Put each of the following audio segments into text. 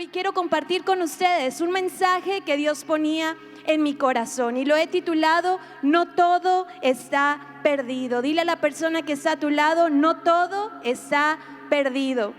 Hoy quiero compartir con ustedes un mensaje que Dios ponía en mi corazón y lo he titulado No todo está perdido. Dile a la persona que está a tu lado, no todo está perdido.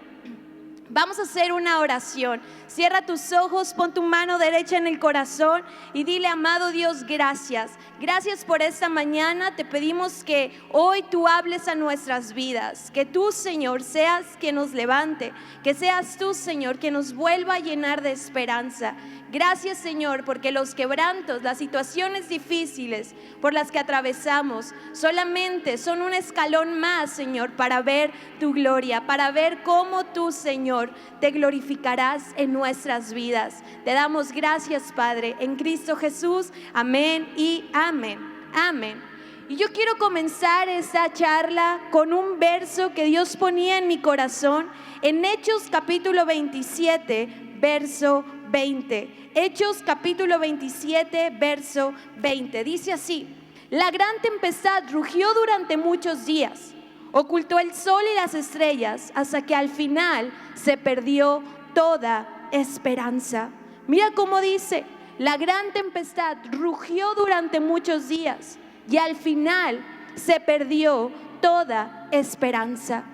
Vamos a hacer una oración. Cierra tus ojos, pon tu mano derecha en el corazón y dile: amado Dios, gracias. Gracias por esta mañana. Te pedimos que hoy tú hables a nuestras vidas. Que tú, Señor, seas quien nos levante. Que seas tú, Señor, quien nos vuelva a llenar de esperanza. Gracias, Señor, porque los quebrantos, las situaciones difíciles por las que atravesamos solamente son un escalón más, Señor, para ver tu gloria, para ver cómo tú, Señor, te glorificarás en nuestras vidas. Te damos gracias, Padre, en Cristo Jesús. Amén y amén. Amén. Y yo quiero comenzar esta charla con un verso que Dios ponía en mi corazón en Hechos capítulo 27, verso 20. Hechos capítulo 27, verso 20. Dice así: la gran tempestad rugió durante muchos días, ocultó el sol y las estrellas hasta que al final se perdió toda esperanza. Mira cómo dice: la gran tempestad rugió durante muchos días y al final se perdió toda esperanza.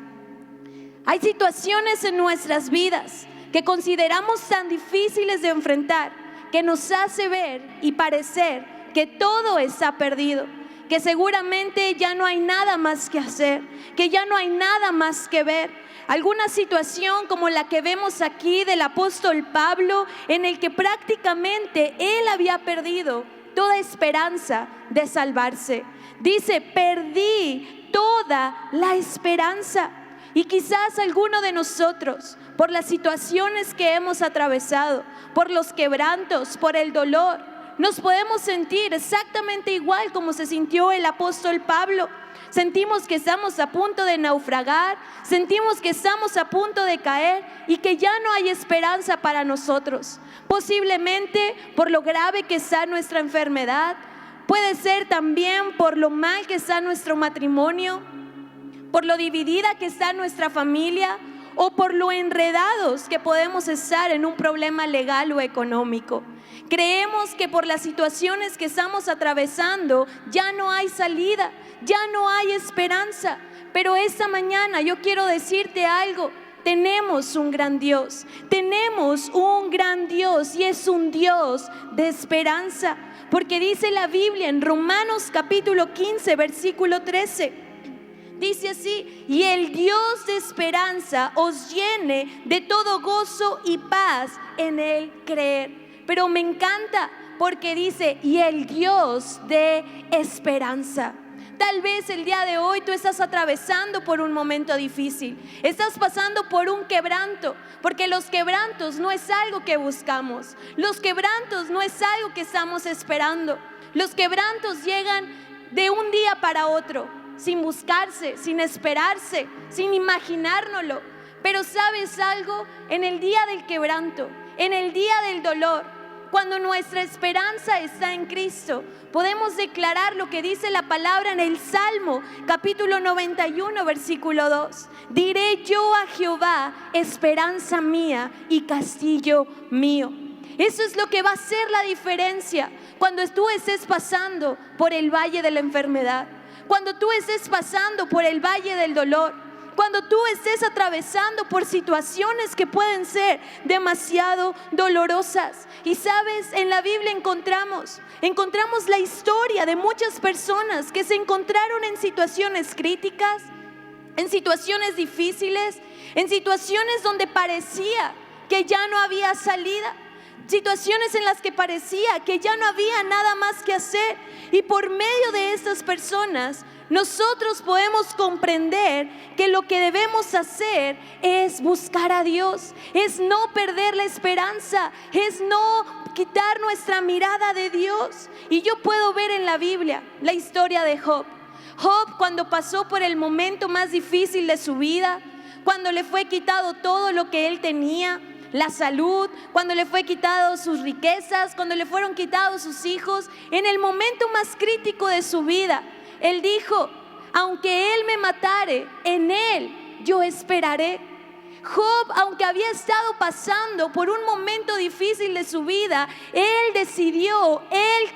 Hay situaciones en nuestras vidas que consideramos tan difíciles de enfrentar, que nos hace ver y parecer que todo está perdido, que seguramente ya no hay nada más que hacer, que ya no hay nada más que ver. Alguna situación como la que vemos aquí del apóstol Pablo, en el que prácticamente él había perdido toda esperanza de salvarse. Dice: perdí toda la esperanza. Y quizás alguno de nosotros, por las situaciones que hemos atravesado, por los quebrantos, por el dolor, nos podemos sentir exactamente igual como se sintió el apóstol Pablo. Sentimos que estamos a punto de naufragar, sentimos que estamos a punto de caer y que ya no hay esperanza para nosotros. Posiblemente por lo grave que está nuestra enfermedad, puede ser también por lo mal que está nuestro matrimonio, por lo dividida que está nuestra familia o por lo enredados que podemos estar en un problema legal o económico. Creemos que por las situaciones que estamos atravesando ya no hay salida, ya no hay esperanza. Pero esta mañana yo quiero decirte algo: tenemos un gran Dios, tenemos un gran Dios y es un Dios de esperanza. Porque dice la Biblia en Romanos capítulo 15, versículo 13. Dice así: y el Dios de esperanza os llene de todo gozo y paz en el creer. Pero me encanta porque dice: y el Dios de esperanza. Tal vez el día de hoy tú estás atravesando por un momento difícil, estás pasando por un quebranto, porque los quebrantos no es algo que buscamos, los quebrantos no es algo que estamos esperando. Los quebrantos llegan de un día para otro, sin buscarse, sin esperarse, sin imaginárnoslo. Pero ¿sabes algo? En el día del quebranto, en el día del dolor, cuando nuestra esperanza está en Cristo, podemos declarar lo que dice la palabra en el Salmo capítulo 91, versículo 2. Diré yo a Jehová, esperanza mía y castillo mío. Eso es lo que va a hacer la diferencia cuando tú estés pasando por el valle de la enfermedad, cuando tú estés pasando por el valle del dolor, cuando tú estés atravesando por situaciones que pueden ser demasiado dolorosas. Y sabes, en la Biblia encontramos la historia de muchas personas que se encontraron en situaciones críticas, en situaciones difíciles, en situaciones donde parecía que ya no había salida, situaciones en las que parecía que ya no había nada más que hacer. Y por medio de estas personas nosotros podemos comprender que lo que debemos hacer es buscar a Dios, es no perder la esperanza, es no quitar nuestra mirada de Dios. Y yo puedo ver en la Biblia la historia de Job. Job, cuando pasó por el momento más difícil de su vida, cuando le fue quitado todo lo que él tenía, la salud, cuando le fue quitado sus riquezas, cuando le fueron quitados sus hijos, en el momento más crítico de su vida, él dijo: aunque él me matare, en él yo esperaré. Job, aunque había estado pasando por un momento difícil de su vida, él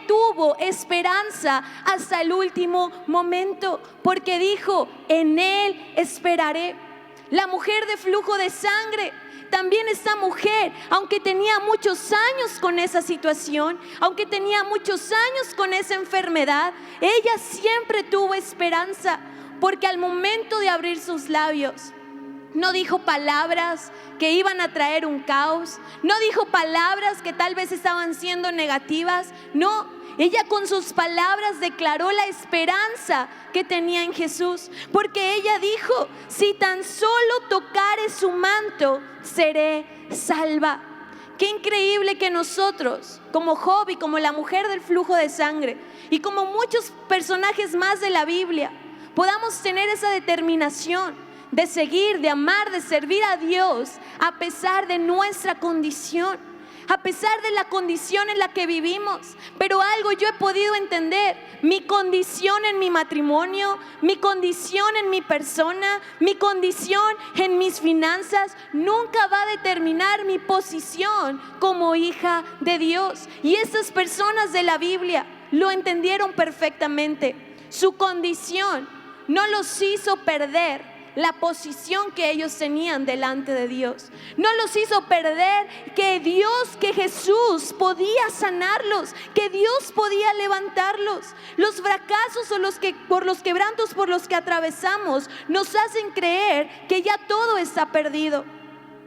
tuvo esperanza hasta el último momento, porque dijo, en él esperaré. La mujer de flujo de sangre, también esta mujer, aunque tenía muchos años con esa situación, aunque tenía muchos años con esa enfermedad, ella siempre tuvo esperanza, porque al momento de abrir sus labios, no dijo palabras que iban a traer un caos, no dijo palabras que tal vez estaban siendo negativas, no, ella con sus palabras declaró la esperanza que tenía en Jesús, porque ella dijo, si tan solo tocare su manto, seré salva. Qué increíble que nosotros, como Job y como la mujer del flujo de sangre, y como muchos personajes más de la Biblia, podamos tener esa determinación de seguir, de amar, de servir a Dios a pesar de nuestra condición, a pesar de la condición en la que vivimos. Pero algo yo he podido entender: mi condición en mi matrimonio, mi condición en mi persona, mi condición en mis finanzas nunca va a determinar mi posición como hija de Dios. Y estas personas de la Biblia lo entendieron perfectamente. Su condición no los hizo perder la posición que ellos tenían delante de Dios. No los hizo perder que Jesús podía sanarlos, que Dios podía levantarlos. Los fracasos por los quebrantos por los que atravesamos nos hacen creer que ya todo está perdido.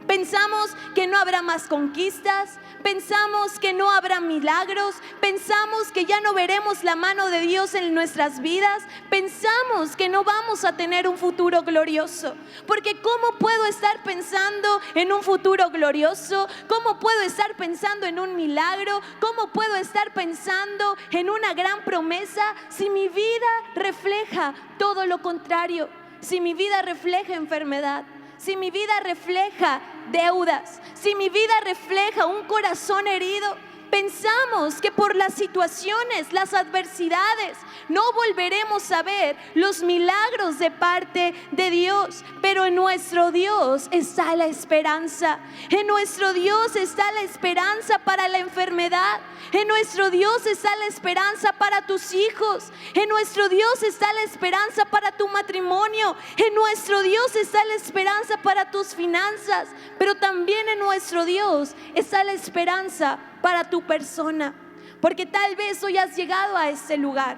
Pensamos que no habrá más conquistas, pensamos que no habrá milagros, pensamos que ya no veremos la mano de Dios en nuestras vidas, pensamos que no vamos a tener un futuro glorioso. Porque ¿cómo puedo estar pensando en un futuro glorioso? ¿Cómo puedo estar pensando en un milagro? ¿Cómo puedo estar pensando en una gran promesa si mi vida refleja todo lo contrario? Si mi vida refleja enfermedad, si mi vida refleja deudas, si mi vida refleja un corazón herido. Pensamos que por las situaciones, las adversidades, no volveremos a ver los milagros de parte de Dios. Pero en nuestro Dios está la esperanza. En nuestro Dios está la esperanza para la enfermedad. En nuestro Dios está la esperanza para tus hijos. En nuestro Dios está la esperanza para tu matrimonio. En nuestro Dios está la esperanza para tus finanzas. Pero también en nuestro Dios está la esperanza para tu persona. Porque tal vez hoy has llegado a ese lugar.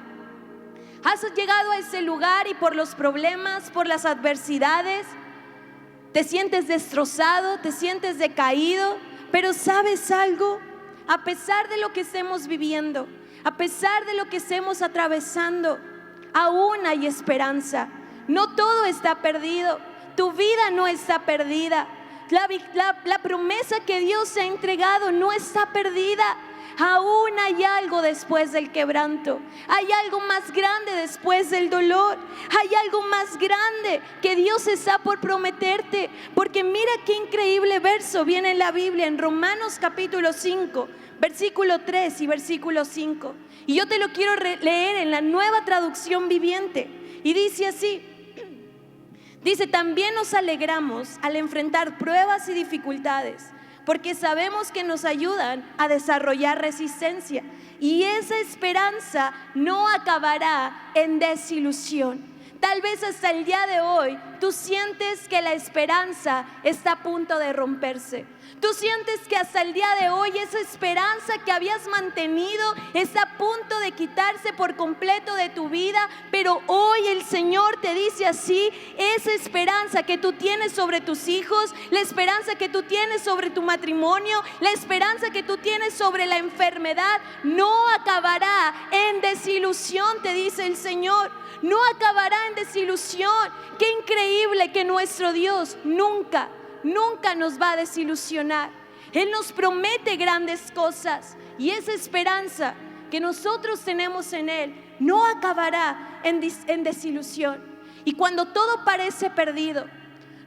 Has llegado a ese lugar y por los problemas, por las adversidades, te sientes destrozado, te sientes decaído. Pero ¿sabes algo? A pesar de lo que estemos viviendo, a pesar de lo que estemos atravesando, aún hay esperanza. No todo está perdido. Tu vida no está perdida. La promesa que Dios ha entregado no está perdida. Aún hay algo después del quebranto. Hay algo más grande después del dolor. Hay algo más grande que Dios está por prometerte. Porque mira qué increíble verso viene en la Biblia, en Romanos capítulo 5, versículo 3 y versículo 5. Y yo te lo quiero leer en la Nueva Traducción Viviente. Y dice así. Dice, también nos alegramos al enfrentar pruebas y dificultades, porque sabemos que nos ayudan a desarrollar resistencia. Y esa esperanza no acabará en desilusión. Tal vez hasta el día de hoy tú sientes que la esperanza está a punto de romperse. Tú sientes que hasta el día de hoy esa esperanza que habías mantenido está a punto de quitarse por completo de tu vida. Pero hoy el Señor te dice así: esa esperanza que tú tienes sobre tus hijos, la esperanza que tú tienes sobre tu matrimonio, la esperanza que tú tienes sobre la enfermedad, no acabará en desilusión, te dice el Señor. No acabará en desilusión. Qué increíble que nuestro Dios nunca nos va a desilusionar. Él nos promete grandes cosas y esa esperanza que nosotros tenemos en Él no acabará en desilusión. Y cuando todo parece perdido,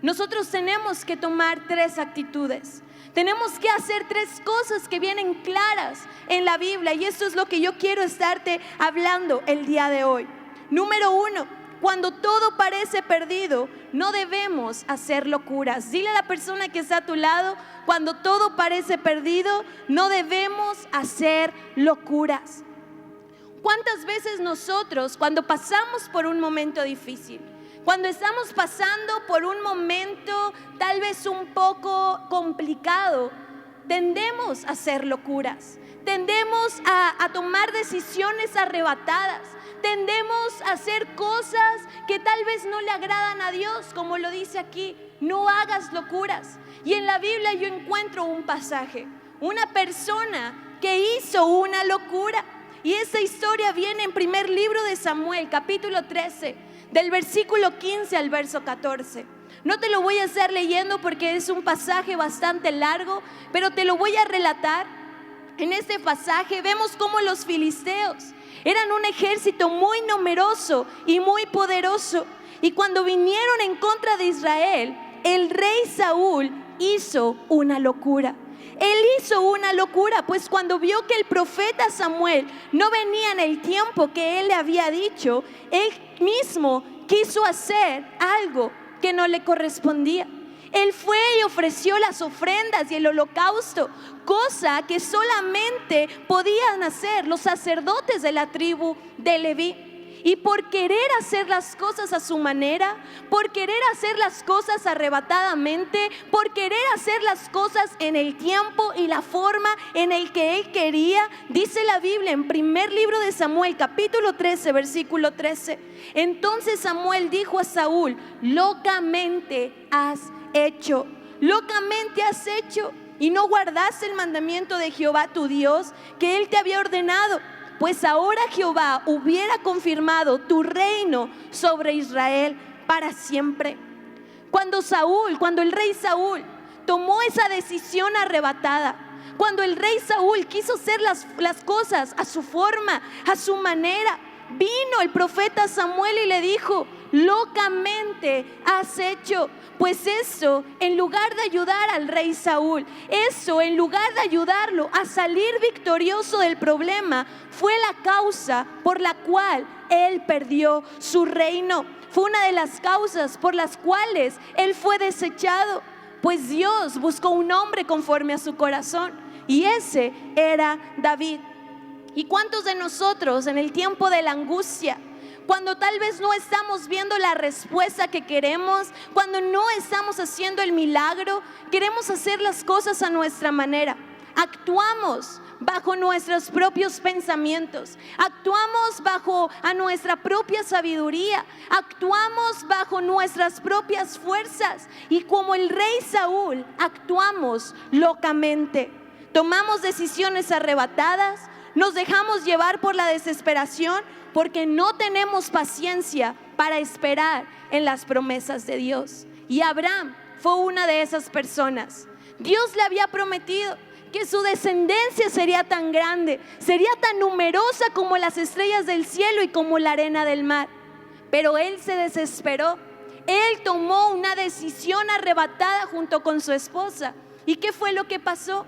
nosotros tenemos que tomar 3 actitudes. Tenemos que hacer 3 cosas que vienen claras en la Biblia, y esto es lo que yo quiero estarte hablando el día de hoy. Número 1, cuando todo parece perdido, no debemos hacer locuras. Dile a la persona que está a tu lado, cuando todo parece perdido, no debemos hacer locuras. ¿Cuántas veces nosotros, cuando pasamos por un momento difícil, cuando estamos pasando por un momento tal vez un poco complicado, tendemos a hacer locuras, tendemos a tomar decisiones arrebatadas, tendemos a hacer cosas que tal vez no le agradan a Dios, como lo dice aquí, no hagas locuras. Y en la Biblia yo encuentro un pasaje, una persona que hizo una locura, y esa historia viene en primer libro de Samuel, capítulo 13, del versículo 15 al verso 14. No te lo voy a estar leyendo porque es un pasaje bastante largo, pero te lo voy a relatar. En este pasaje vemos cómo los filisteos eran un ejército muy numeroso y muy poderoso. Y cuando vinieron en contra de Israel, el rey Saúl hizo una locura. Él hizo una locura, pues cuando vio que el profeta Samuel no venía en el tiempo que él le había dicho, él mismo quiso hacer algo que no le correspondía. Él fue y ofreció las ofrendas y el holocausto, cosa que solamente podían hacer los sacerdotes de la tribu de Leví. Y por querer hacer las cosas a su manera, por querer hacer las cosas arrebatadamente, por querer hacer las cosas en el tiempo y la forma en el que él quería, dice la Biblia en primer libro de Samuel, capítulo 13, versículo 13. Entonces Samuel dijo a Saúl: locamente has hecho, y no guardaste el mandamiento de Jehová tu Dios que él te había ordenado. Pues ahora Jehová hubiera confirmado tu reino sobre Israel para siempre. Cuando el rey Saúl tomó esa decisión arrebatada, cuando el rey Saúl quiso hacer las cosas a su forma, a su manera, vino el profeta Samuel y le dijo: locamente has hecho. Pues eso, en lugar de ayudar al rey Saúl, eso en lugar de ayudarlo a salir victorioso del problema, fue la causa por la cual él perdió su reino. Fue una de las causas por las cuales él fue desechado. Pues Dios buscó un hombre conforme a su corazón, y ese era David. ¿Y cuántos de nosotros en el tiempo de la angustia, cuando tal vez no estamos viendo la respuesta que queremos, cuando no estamos haciendo el milagro, queremos hacer las cosas a nuestra manera? Actuamos bajo nuestros propios pensamientos, actuamos bajo a nuestra propia sabiduría, actuamos bajo nuestras propias fuerzas, y como el rey Saúl, actuamos locamente. Tomamos decisiones arrebatadas, nos dejamos llevar por la desesperación, porque no tenemos paciencia para esperar en las promesas de Dios. Y Abraham fue una de esas personas. Dios le había prometido que su descendencia sería tan grande, sería tan numerosa como las estrellas del cielo y como la arena del mar. Pero él se desesperó. Él tomó una decisión arrebatada junto con su esposa. ¿Y qué fue lo que pasó?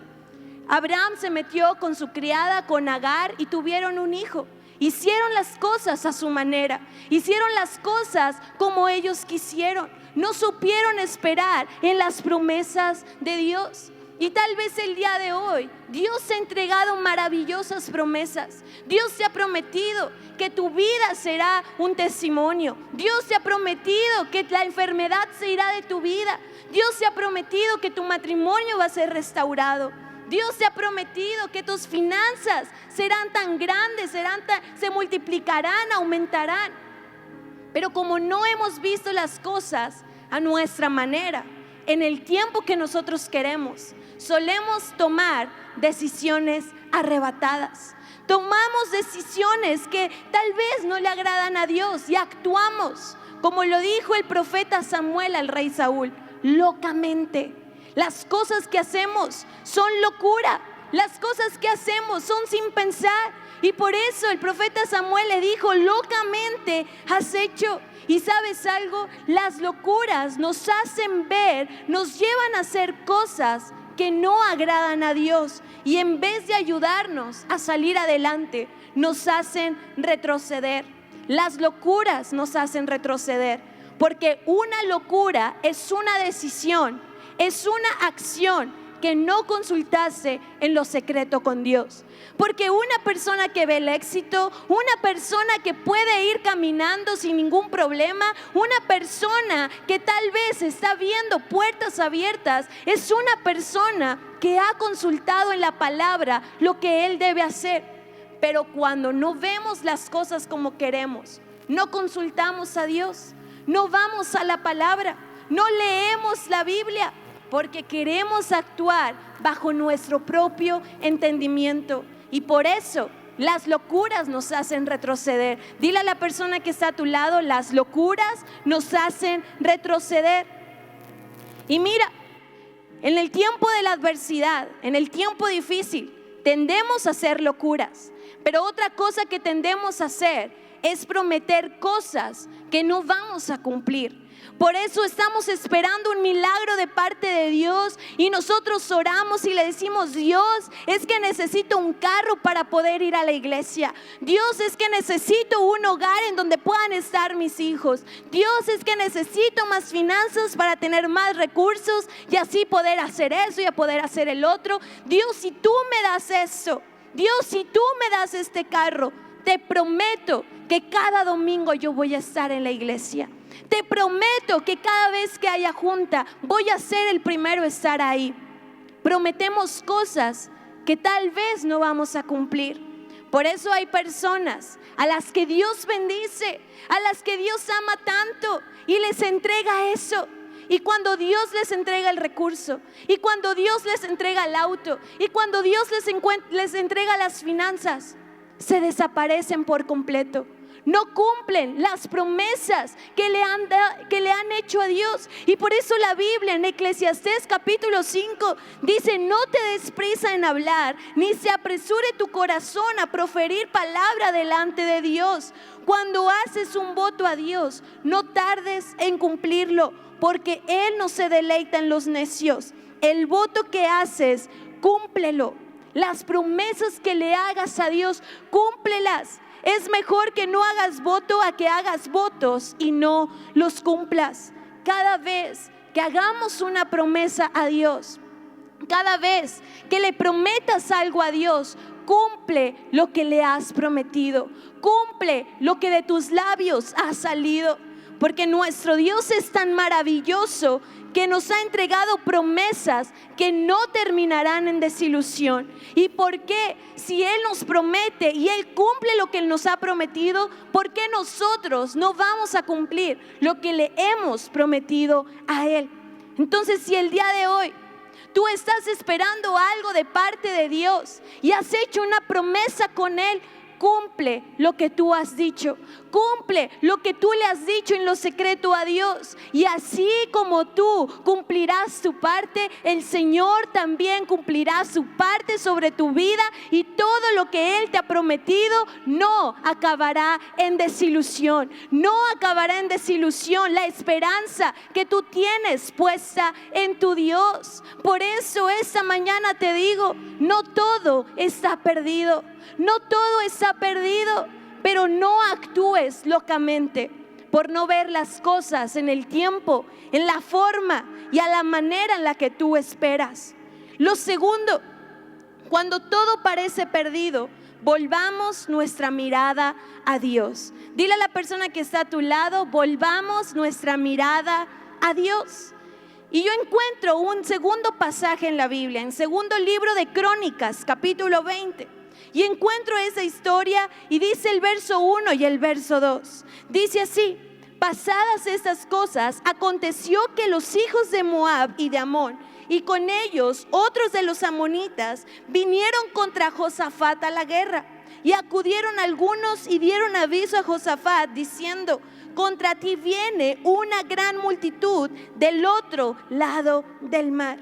Abraham se metió con su criada, con Agar, y tuvieron un hijo. Hicieron las cosas a su manera, hicieron las cosas como ellos quisieron. No supieron esperar en las promesas de Dios. Y tal vez el día de hoy Dios te ha entregado maravillosas promesas. Dios te ha prometido que tu vida será un testimonio. Dios te ha prometido que la enfermedad se irá de tu vida. Dios te ha prometido que tu matrimonio va a ser restaurado. Dios te ha prometido que tus finanzas serán tan grandes, se multiplicarán, aumentarán. Pero como no hemos visto las cosas a nuestra manera, en el tiempo que nosotros queremos, solemos tomar decisiones arrebatadas. Tomamos decisiones que tal vez no le agradan a Dios y actuamos, como lo dijo el profeta Samuel al rey Saúl, locamente. Las cosas que hacemos son locura, las cosas que hacemos son sin pensar. Y por eso el profeta Samuel le dijo: locamente has hecho. Y ¿sabes algo? Las locuras nos hacen ver, nos llevan a hacer cosas que no agradan a Dios, y en vez de ayudarnos a salir adelante, nos hacen retroceder. las locuras nos hacen retroceder, porque una locura es una decisión, es una acción que no consultaste en lo secreto con Dios. Porque una persona que ve el éxito, una persona que puede ir caminando sin ningún problema, una persona que tal vez está viendo puertas abiertas, es una persona que ha consultado en la palabra lo que él debe hacer. Pero cuando no vemos las cosas como queremos, no consultamos a Dios, no vamos a la palabra, no leemos la Biblia, porque queremos actuar bajo nuestro propio entendimiento. Y por eso las locuras nos hacen retroceder. Dile a la persona que está a tu lado, las locuras nos hacen retroceder. Y mira, en el tiempo de la adversidad, en el tiempo difícil, tendemos a hacer locuras. Pero otra cosa que tendemos a hacer es prometer cosas que no vamos a cumplir. Por eso estamos esperando un milagro de parte de Dios y nosotros oramos y le decimos: Dios, es que necesito un carro para poder ir a la iglesia. Dios, es que necesito un hogar en donde puedan estar mis hijos. Dios, es que necesito más finanzas para tener más recursos y así poder hacer eso y poder hacer el otro. Dios, si tú me das eso, Dios, si tú me das este carro, te prometo que cada domingo yo voy a estar en la iglesia. Te prometo que cada vez que haya junta voy a ser el primero a estar ahí. Prometemos cosas que tal vez no vamos a cumplir. Por eso hay personas a las que Dios bendice, a las que Dios ama tanto y les entrega eso. Y cuando Dios les entrega el recurso, y cuando Dios les entrega el auto, y cuando Dios les entrega las finanzas, se desaparecen por completo. No cumplen las promesas que le han hecho a Dios. Y por eso la Biblia en Eclesiastés capítulo 5 dice: no te des prisa en hablar, ni se apresure tu corazón a proferir palabra delante de Dios. Cuando haces un voto a Dios, no tardes en cumplirlo, porque Él no se deleita en los necios. El voto que haces, cúmplelo. Las promesas que le hagas a Dios, cúmplelas. Es mejor que no hagas voto a que hagas votos y no los cumplas. Cada vez que hagamos una promesa a Dios, cada vez que le prometas algo a Dios, cumple lo que le has prometido. Cumple lo que de tus labios ha salido. Porque nuestro Dios es tan maravilloso que nos ha entregado promesas que no terminarán en desilusión. ¿Y por qué? Si Él nos promete y Él cumple lo que Él nos ha prometido, ¿por qué nosotros no vamos a cumplir lo que le hemos prometido a Él? Entonces, si el día de hoy tú estás esperando algo de parte de Dios y has hecho una promesa con Él, cumple lo que tú has dicho, cumple lo que tú le has dicho en lo secreto a Dios. Y así como tú cumplirás tu parte, el Señor también cumplirá su parte sobre tu vida, y todo lo que Él te ha prometido no acabará en desilusión. No acabará en desilusión la esperanza que tú tienes puesta en tu Dios. Por eso esta mañana te digo, no todo está perdido. No todo está perdido, pero no actúes locamente por no ver las cosas en el tiempo, en la forma y a la manera en la que tú esperas. Lo segundo, cuando todo parece perdido, volvamos nuestra mirada a Dios. Dile a la persona que está a tu lado: volvamos nuestra mirada a Dios. Y yo encuentro un segundo pasaje en la Biblia, en segundo libro de Crónicas, capítulo 20. Y encuentro esa historia y dice el verso 1 y el verso 2. Dice así: pasadas estas cosas, aconteció que los hijos de Moab y de Amón, y con ellos otros de los amonitas, vinieron contra Josafat a la guerra. Y acudieron algunos y dieron aviso a Josafat, diciendo: contra ti viene una gran multitud del otro lado del mar.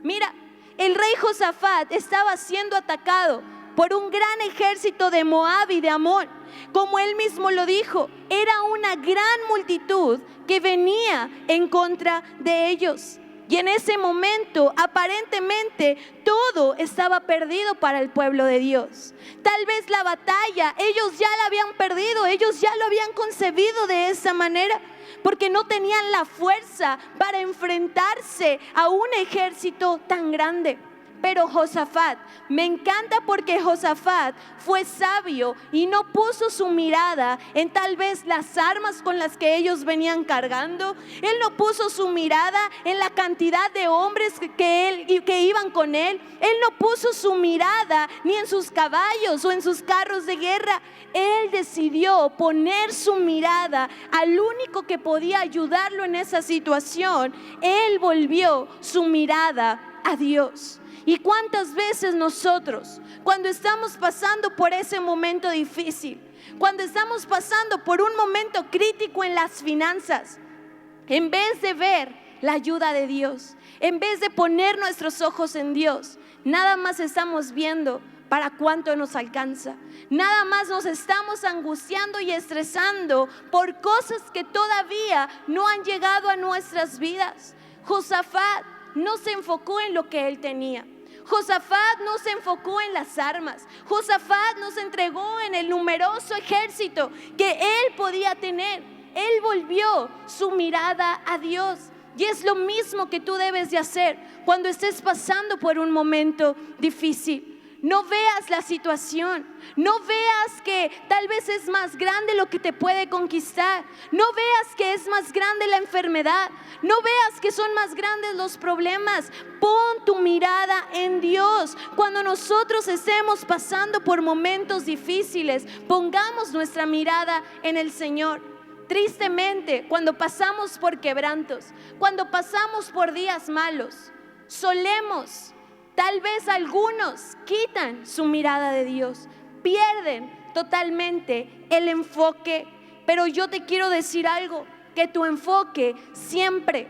Mira, el rey Josafat estaba siendo atacado por un gran ejército de Moab y de Amón. Como él mismo lo dijo, era una gran multitud que venía en contra de ellos. Y en ese momento, aparentemente, todo estaba perdido para el pueblo de Dios. tal vez la batalla, ellos ya la habían perdido, ellos ya lo habían concebido de esa manera, porque no tenían la fuerza para enfrentarse a un ejército tan grande. Pero Josafat, me encanta porque Josafat fue sabio y no puso su mirada en tal vez las armas con las que ellos venían cargando. Él no puso su mirada en la cantidad de hombres que iban con él. Él no puso su mirada ni en sus caballos o en sus carros de guerra. Él decidió poner su mirada al único que podía ayudarlo en esa situación. Él volvió su mirada a Dios. ¿Y cuántas veces nosotros, cuando estamos pasando por ese momento difícil, cuando estamos pasando por un momento crítico en las finanzas, en vez de ver la ayuda de Dios, en vez de poner nuestros ojos en Dios, nada más estamos viendo para cuánto nos alcanza? Nada más nos estamos angustiando y estresando por cosas que todavía no han llegado a nuestras vidas. Josafat no se enfocó en lo que él tenía. Josafat no se enfocó en las armas. Josafat no se entregó en el numeroso ejército que él podía tener. Él volvió su mirada a Dios. Y es lo mismo que tú debes de hacer cuando estés pasando por un momento difícil. No veas la situación, no veas que tal vez es más grande lo que te puede conquistar, no veas que es más grande la enfermedad, no veas que son más grandes los problemas. Pon tu mirada en Dios. Cuando nosotros estemos pasando por momentos difíciles, pongamos nuestra mirada en el Señor. Tristemente, cuando pasamos por quebrantos, cuando pasamos por días malos, solemos, tal vez algunos quitan su mirada de Dios, pierden totalmente el enfoque. Pero yo te quiero decir algo, que tu enfoque siempre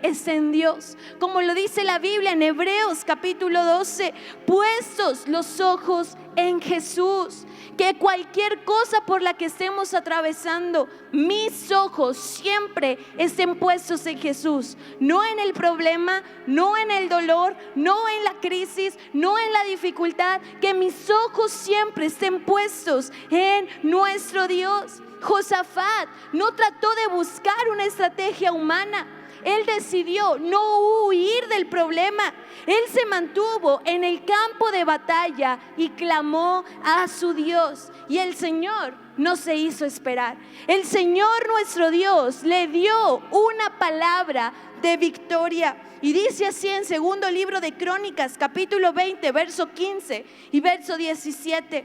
es en Dios. Como lo dice la Biblia en Hebreos capítulo 12, puestos los ojos en Jesús. Que cualquier cosa por la que estemos atravesando, mis ojos siempre estén puestos en Jesús. No en el problema, no en el dolor, no en la crisis, no en la dificultad. Que mis ojos siempre estén puestos en nuestro Dios. Josafat no trató de buscar una estrategia humana. Él decidió no huir del problema. Él se mantuvo en el campo de batalla y clamó a su Dios. Y el Señor no se hizo esperar. El Señor nuestro Dios le dio una palabra de victoria. Y dice así en segundo libro de Crónicas, capítulo 20, verso 15 y verso 17.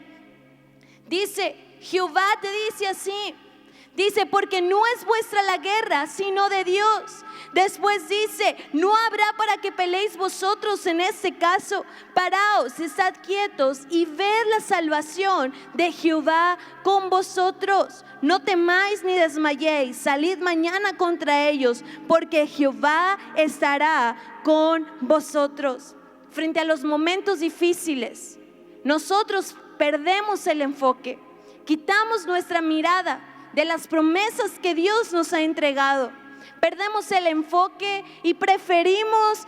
Dice, Jehová te dice así. Dice, porque no es vuestra la guerra, sino de Dios. Después dice, no habrá para que peleéis vosotros en este caso. Paraos, estad quietos y ved la salvación de Jehová con vosotros. No temáis ni desmayéis, salid mañana contra ellos, porque Jehová estará con vosotros. Frente a los momentos difíciles, nosotros perdemos el enfoque, quitamos nuestra mirada de las promesas que Dios nos ha entregado. Perdemos el enfoque y preferimos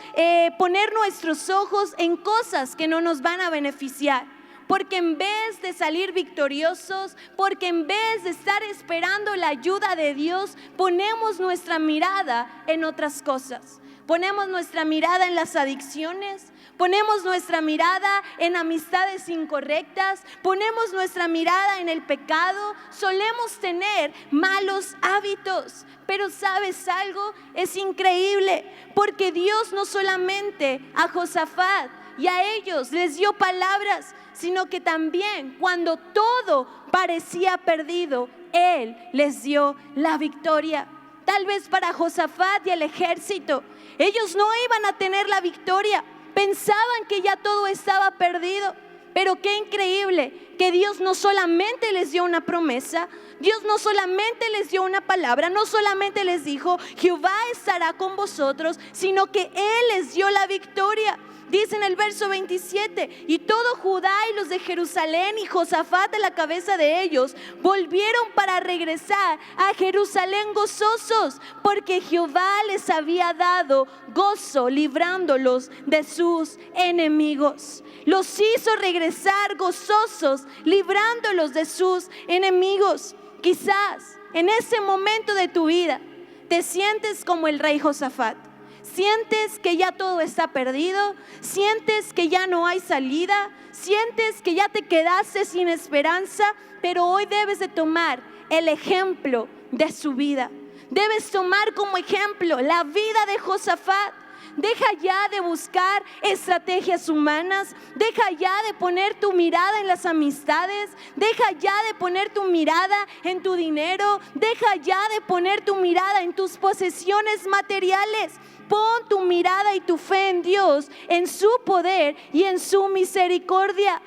poner nuestros ojos en cosas que no nos van a beneficiar. Porque en vez de salir victoriosos, porque en vez de estar esperando la ayuda de Dios, ponemos nuestra mirada en otras cosas. Ponemos nuestra mirada en las adicciones, ponemos nuestra mirada en amistades incorrectas, ponemos nuestra mirada en el pecado, solemos tener malos hábitos. Pero ¿sabes algo? Es increíble, porque Dios no solamente a Josafat y a ellos les dio palabras, sino que también cuando todo parecía perdido, Él les dio la victoria. Tal vez para Josafat y el ejército, ellos no iban a tener la victoria. Pensaban que ya todo estaba perdido. Pero qué increíble que Dios no solamente les dio una promesa, Dios no solamente les dio una palabra, no solamente les dijo, Jehová estará con vosotros, sino que Él les dio la victoria. Dice en el verso 27, y todo Judá y los de Jerusalén y Josafat a la cabeza de ellos volvieron para regresar a Jerusalén gozosos, porque Jehová les había dado gozo librándolos de sus enemigos. Los hizo regresar gozosos, librándolos de sus enemigos. Quizás en ese momento de tu vida te sientes como el rey Josafat. Sientes que ya todo está perdido, sientes que ya no hay salida, sientes que ya te quedaste sin esperanza, pero hoy debes de tomar el ejemplo de su vida. Debes tomar como ejemplo la vida de Josafat. Deja ya de buscar estrategias humanas. Deja ya de poner tu mirada en las amistades. Deja ya de poner tu mirada en tu dinero. Deja ya de poner tu mirada en tus posesiones materiales. Pon tu mirada y tu fe en Dios, en su poder y en su misericordia.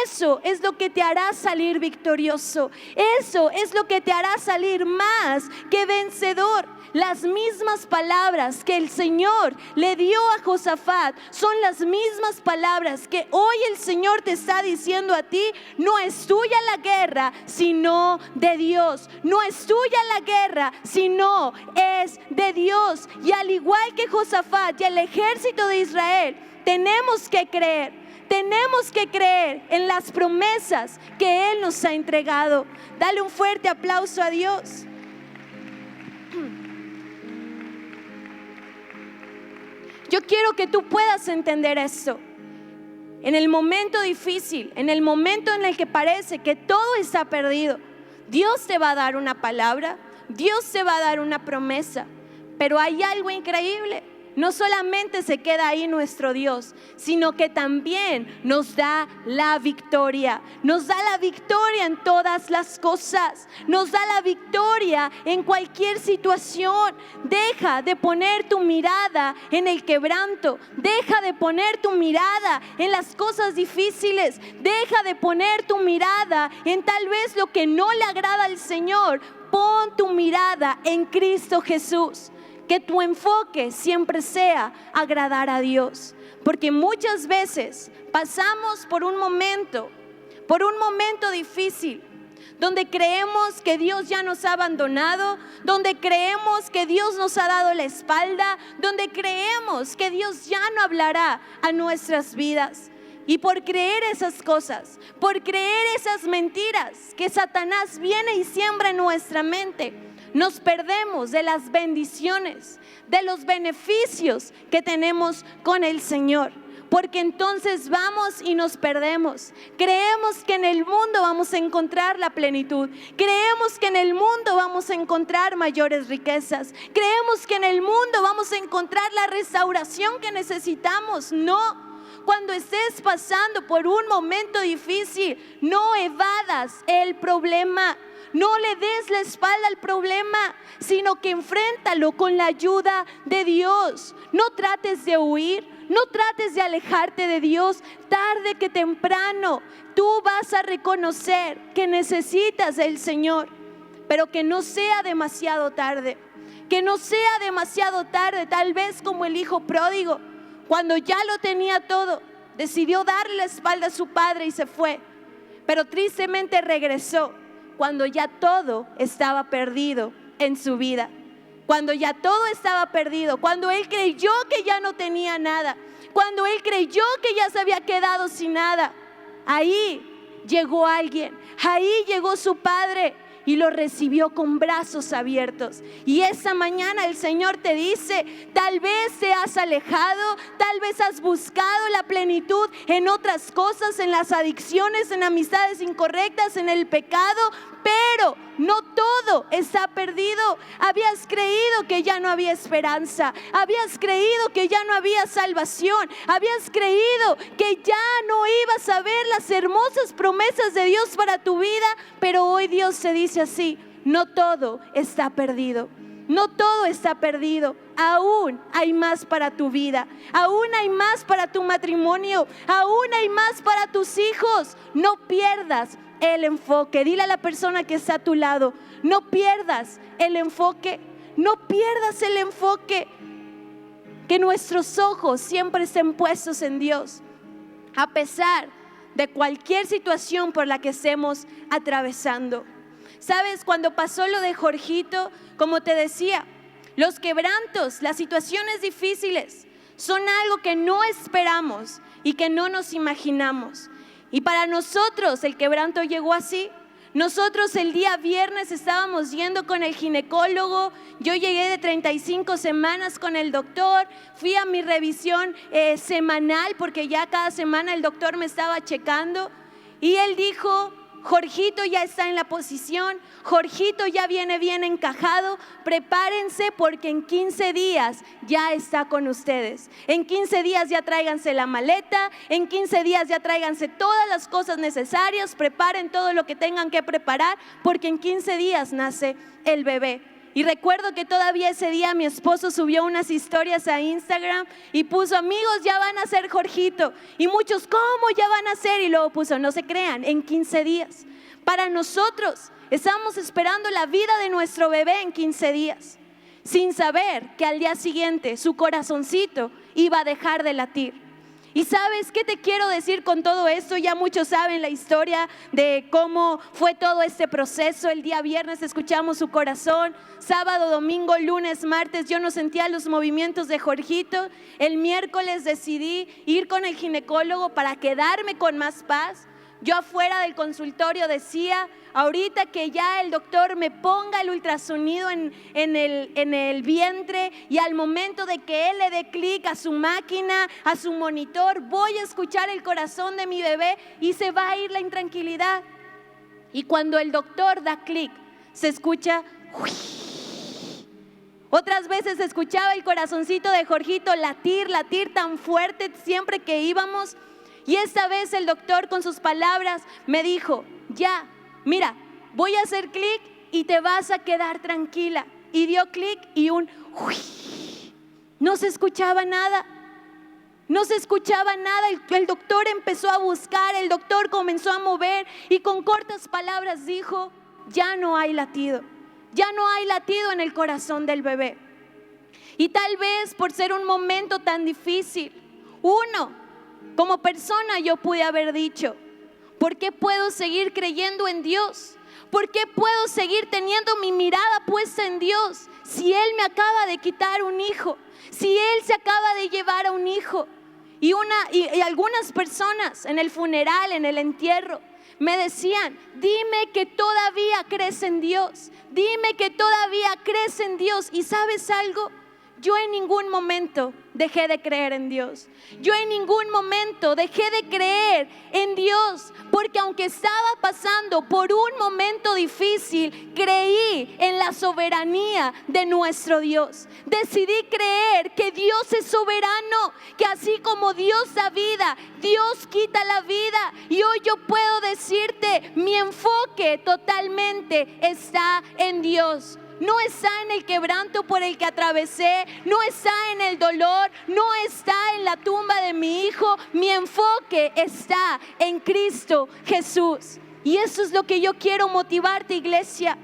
Eso es lo que te hará salir victorioso. Eso es lo que te hará salir más que vencedor. Las mismas palabras que el Señor le dio a Josafat son las mismas palabras que hoy el Señor te está diciendo a ti. No es tuya la guerra, sino de Dios. No es tuya la guerra, sino es de Dios. Y al igual que Josafat y el ejército de Israel, tenemos que creer en las promesas que Él nos ha entregado. Dale un fuerte aplauso a Dios. Yo quiero que tú puedas entender esto. En el momento difícil, en el momento en el que parece que todo está perdido, Dios te va a dar una palabra, Dios te va a dar una promesa. Pero hay algo increíble. No solamente se queda ahí nuestro Dios, sino que también nos da la victoria. Nos da la victoria en todas las cosas. Nos da la victoria en cualquier situación. Deja de poner tu mirada en el quebranto. Deja de poner tu mirada en las cosas difíciles. Deja de poner tu mirada en tal vez lo que no le agrada al Señor. Pon tu mirada en Cristo Jesús. Que tu enfoque siempre sea agradar a Dios. Porque muchas veces pasamos por un momento difícil, donde creemos que Dios ya nos ha abandonado, donde creemos que Dios nos ha dado la espalda, donde creemos que Dios ya no hablará a nuestras vidas. Y por creer esas cosas, por creer esas mentiras que Satanás viene y siembra en nuestra mente, nos perdemos de las bendiciones, de los beneficios que tenemos con el Señor. Porque entonces vamos y nos perdemos. Creemos que en el mundo vamos a encontrar la plenitud. Creemos que en el mundo vamos a encontrar mayores riquezas. Creemos que en el mundo vamos a encontrar la restauración que necesitamos. No. Cuando estés pasando por un momento difícil, no evadas el problema. No le des la espalda al problema, sino que enfréntalo con la ayuda de Dios. No trates de huir, no trates de alejarte de Dios. Tarde que temprano, tú vas a reconocer que necesitas del Señor, pero que no sea demasiado tarde. Que no sea demasiado tarde, tal vez como el hijo pródigo, cuando ya lo tenía todo, decidió darle la espalda a su padre y se fue, pero tristemente regresó cuando ya todo estaba perdido en su vida. Cuando ya todo estaba perdido, cuando él creyó que ya no tenía nada, cuando él creyó que ya se había quedado sin nada, ahí llegó alguien, ahí llegó su padre y lo recibió con brazos abiertos. Y esta mañana el Señor te dice, tal vez te has alejado, tal vez has buscado la plenitud en otras cosas, en las adicciones, en amistades incorrectas, en el pecado, pero no todo está perdido. Habías creído que ya no había esperanza, habías creído que ya no había salvación, habías creído que ya no ibas a ver las hermosas promesas de Dios para tu vida, pero hoy Dios te dice así: no todo está perdido. No todo está perdido, aún hay más para tu vida, aún hay más para tu matrimonio, aún hay más para tus hijos. No pierdas el enfoque. Dile a la persona que está a tu lado, no pierdas el enfoque, no pierdas el enfoque. que nuestros ojos siempre estén puestos en Dios, a pesar de cualquier situación por la que estemos atravesando. ¿Sabes? Cuando pasó lo de Jorgito, como te decía, los quebrantos, las situaciones difíciles son algo que no esperamos y que no nos imaginamos. Y para nosotros el quebranto llegó así. Nosotros el día viernes estábamos yendo con el ginecólogo. Yo llegué de 35 semanas con el doctor. Fui a mi revisión semanal, porque ya cada semana el doctor me estaba checando. Y él dijo: Jorgito ya está en la posición, Jorgito ya viene bien encajado, prepárense porque en 15 días ya está con ustedes. En 15 días ya tráiganse la maleta, en 15 días ya tráiganse todas las cosas necesarias, preparen todo lo que tengan que preparar porque en 15 días nace el bebé. Y recuerdo que todavía ese día mi esposo subió unas historias a Instagram y puso: amigos, ya van a ser Jorgito. Y muchos: ¿cómo ya van a ser? Y luego puso: no se crean, en 15 días. Para nosotros estábamos esperando la vida de nuestro bebé en 15 días, sin saber que al día siguiente su corazoncito iba a dejar de latir. ¿Y sabes qué te quiero decir con todo esto? Ya muchos saben la historia de cómo fue todo este proceso. El día viernes escuchamos su corazón. Sábado, domingo, lunes, martes yo no sentía los movimientos de Jorgito. El miércoles decidí ir con el ginecólogo para quedarme con más paz. Yo afuera del consultorio decía: ahorita que ya el doctor me ponga el ultrasonido en el vientre, y al momento de que él le dé clic a su máquina, a su monitor, voy a escuchar el corazón de mi bebé y se va a ir la intranquilidad. Y cuando el doctor da clic, se escucha ¡uy! Otras veces se escuchaba el corazoncito de Jorgito latir tan fuerte siempre que íbamos. Y esta vez el doctor con sus palabras me dijo: ya, mira, voy a hacer clic y te vas a quedar tranquila. Y dio clic y un uy. No se escuchaba nada. No se escuchaba nada. El doctor empezó a buscar, el doctor comenzó a mover y con cortas palabras dijo: ya no hay latido. Ya no hay latido en el corazón del bebé. Y tal vez por ser un momento tan difícil, como persona yo pude haber dicho: ¿por qué puedo seguir creyendo en Dios? ¿Por qué puedo seguir teniendo mi mirada puesta en Dios si Él me acaba de quitar un hijo? Si Él se acaba de llevar a un hijo. Y algunas personas en el funeral, en el entierro, me decían: dime que todavía crees en Dios. Dime que todavía crees en Dios. ¿Y sabes algo? Yo en ningún momento dejé de creer en Dios. Yo en ningún momento dejé de creer en Dios, porque aunque estaba pasando por un momento difícil, creí en la soberanía de nuestro Dios. Decidí creer que Dios es soberano, que así como Dios da vida, Dios quita la vida. Y hoy yo puedo decirte: mi enfoque totalmente está en Dios. No está en el quebranto por el que atravesé, no está en el dolor, no está en la tumba de mi hijo. Mi enfoque está en Cristo Jesús. Y eso es lo que yo quiero motivarte, iglesia,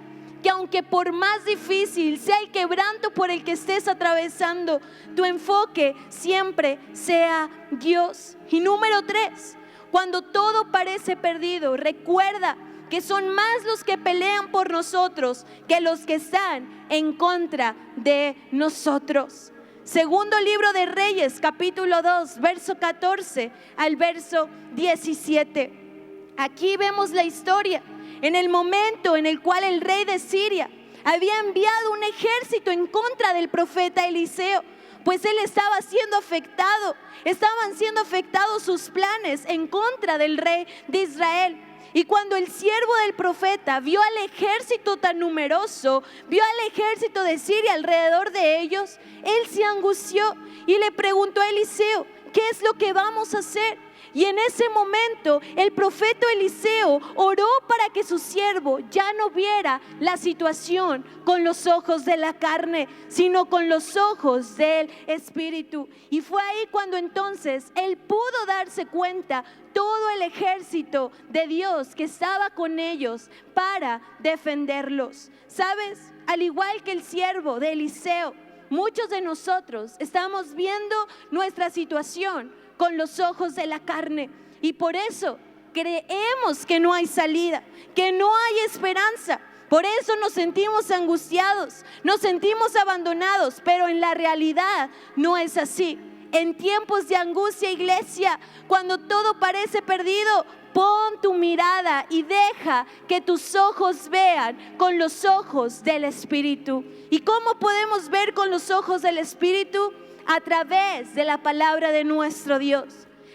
que aunque por más difícil sea el quebranto por el que estés atravesando, tu enfoque siempre sea Dios. Y número 3, cuando todo parece perdido, recuerda que son más los que pelean por nosotros que los que están en contra de nosotros. Segundo libro de Reyes, capítulo 2, verso 14 al verso 17. Aquí vemos la historia en el momento en el cual el rey de Siria había enviado un ejército en contra del profeta Eliseo, pues él estaba siendo afectado. Estaban siendo afectados sus planes en contra del rey de Israel. Y cuando el siervo del profeta vio al ejército tan numeroso, vio al ejército de Siria alrededor de ellos, él se angustió y le preguntó a Eliseo: ¿qué es lo que vamos a hacer? Y en ese momento el profeta Eliseo oró para que su siervo ya no viera la situación con los ojos de la carne, sino con los ojos del Espíritu. Y fue ahí cuando entonces él pudo darse cuenta todo el ejército de Dios que estaba con ellos para defenderlos. ¿Sabes? Al igual que el siervo de Eliseo, muchos de nosotros estamos viendo nuestra situación con los ojos de la carne y por eso creemos que no hay salida, que no hay esperanza. Por eso nos sentimos angustiados, nos sentimos abandonados, pero en la realidad no es así. En tiempos de angustia, iglesia, cuando todo parece perdido, pon tu mirada y deja que tus ojos vean con los ojos del Espíritu. ¿Y cómo podemos ver con los ojos del Espíritu? A través de la palabra de nuestro Dios.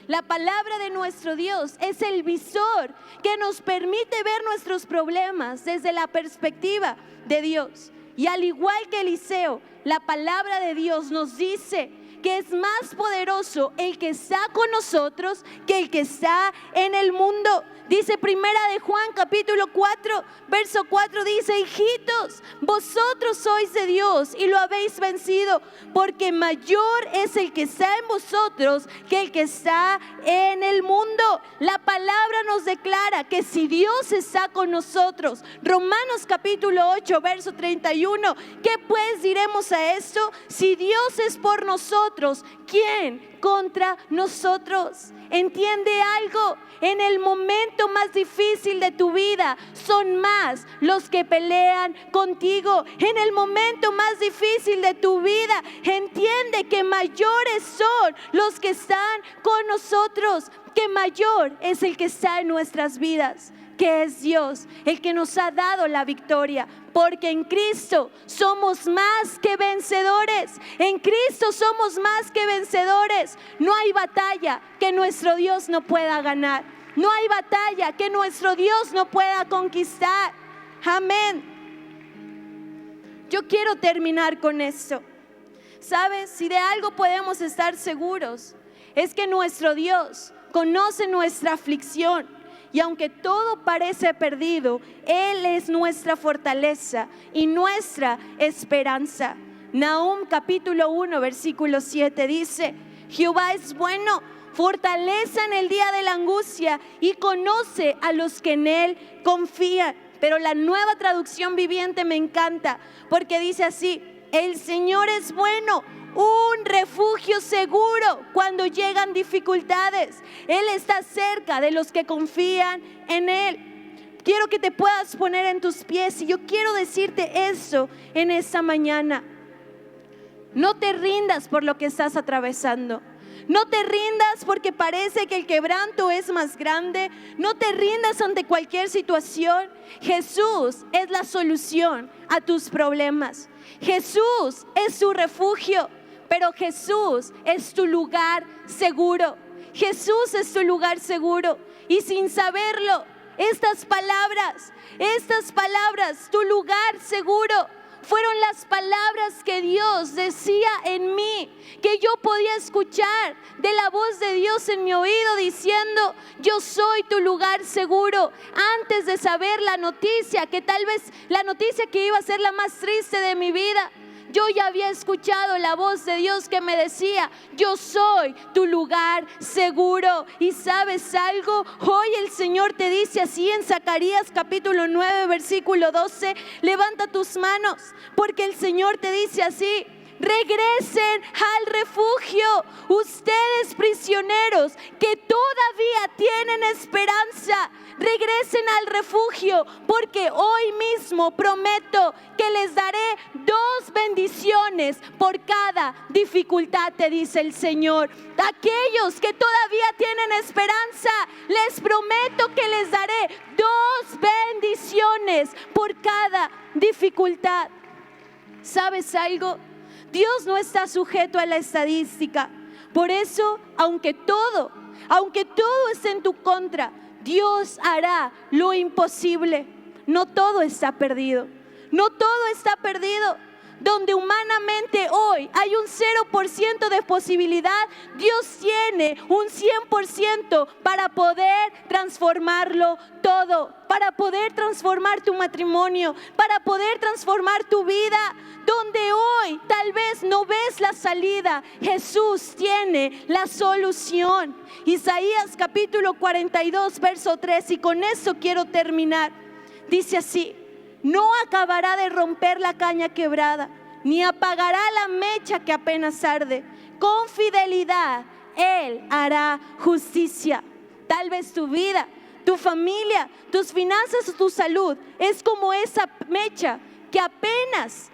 La palabra de nuestro Dios es el visor que nos permite ver nuestros problemas desde la perspectiva de Dios. Y al igual que Eliseo, la palabra de Dios nos dice que es más poderoso el que está con nosotros que el que está en el mundo. Dice Primera de Juan capítulo 4, verso 4, dice: hijitos, vosotros sois de Dios y lo habéis vencido, porque mayor es el que está en vosotros que el que está en el mundo. La palabra nos declara que si Dios está con nosotros, Romanos capítulo 8, verso 31, ¿qué pues diremos a esto? Si Dios es por nosotros, ¿quién contra nosotros? ¿Entiende algo? En el momento más difícil de tu vida son más los que pelean contigo. En el momento más difícil de tu vida entiende que mayores son los que están con nosotros, que mayor es el que está en nuestras vidas, que es Dios, el que nos ha dado la victoria. Porque en Cristo somos más que vencedores. En Cristo somos más que vencedores. No hay batalla que nuestro Dios no pueda ganar. No hay batalla que nuestro Dios no pueda conquistar. Amén. Yo quiero terminar con esto. ¿Sabes? Si de algo podemos estar seguros, es que nuestro Dios conoce nuestra aflicción. Y aunque todo parece perdido, Él es nuestra fortaleza y nuestra esperanza. Nahum capítulo 1 versículo 7 dice: Jehová es bueno, fortaleza en el día de la angustia y conoce a los que en Él confían. Pero la Nueva Traducción Viviente me encanta porque dice así: el Señor es bueno, un refugio seguro cuando llegan dificultades. Él está cerca de los que confían en Él. Quiero que te puedas poner en tus pies y yo quiero decirte eso en esta mañana. No te rindas por lo que estás atravesando. No te rindas porque parece que el quebranto es más grande. No te rindas ante cualquier situación. Jesús es la solución a tus problemas. Jesús es tu refugio. Pero Jesús es tu lugar seguro. Jesús es tu lugar seguro. Y sin saberlo, estas palabras, tu lugar seguro, fueron las palabras que Dios decía en mí, que yo podía escuchar de la voz de Dios en mi oído diciendo: yo soy tu lugar seguro. Antes de saber la noticia, que tal vez la noticia que iba a ser la más triste de mi vida, yo ya había escuchado la voz de Dios que me decía: yo soy tu lugar seguro. Y ¿sabes algo? Hoy el Señor te dice así en Zacarías capítulo 9 versículo 12: levanta tus manos, porque el Señor te dice así: regresen al refugio, ustedes prisioneros que todavía tienen esperanza. Regresen al refugio, porque hoy mismo prometo que les daré 2 bendiciones por cada dificultad, te dice el Señor. Aquellos que todavía tienen esperanza, les prometo que les daré 2 bendiciones por cada dificultad. ¿Sabes algo? Dios no está sujeto a la estadística. Por eso, aunque todo esté en tu contra, Dios hará lo imposible. No todo está perdido. No todo está perdido. Donde humanamente hoy hay un 0% de posibilidad, Dios tiene un 100% para poder transformarlo todo, para poder transformar tu matrimonio, para poder transformar tu vida. Donde hoy tal vez no ves la salida, Jesús tiene la solución. Isaías capítulo 42 verso 3, y con eso quiero terminar. Dice así: no acabará de romper la caña quebrada, ni apagará la mecha que apenas arde. Con fidelidad Él hará justicia. Tal vez tu vida, tu familia, tus finanzas o tu salud es como esa mecha que apenas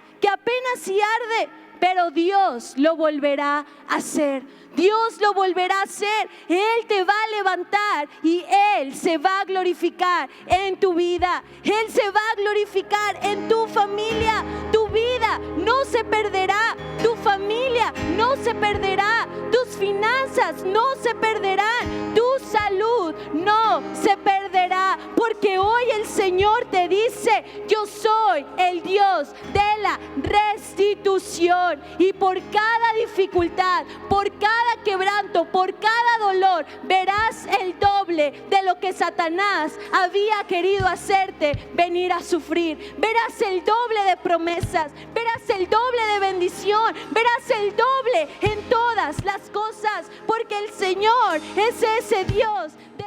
si arde, pero Dios lo volverá a hacer. Dios lo volverá a hacer. Él te va a levantar y Él se va a glorificar en tu vida. Él se va a glorificar en tu familia. Tu vida no se perderá. Tu familia no se perderá. Tus finanzas no se perderán. Tu salud no se perderá. Porque hoy el Señor te dice: yo soy el Dios de la restitución. Y por cada dificultad, por cada quebranto, por cada dolor, verás el doble de lo que Satanás había querido hacerte venir a sufrir. Verás el doble de promesas, verás el doble de bendición, verás el doble en todas las cosas, porque el Señor es ese Dios de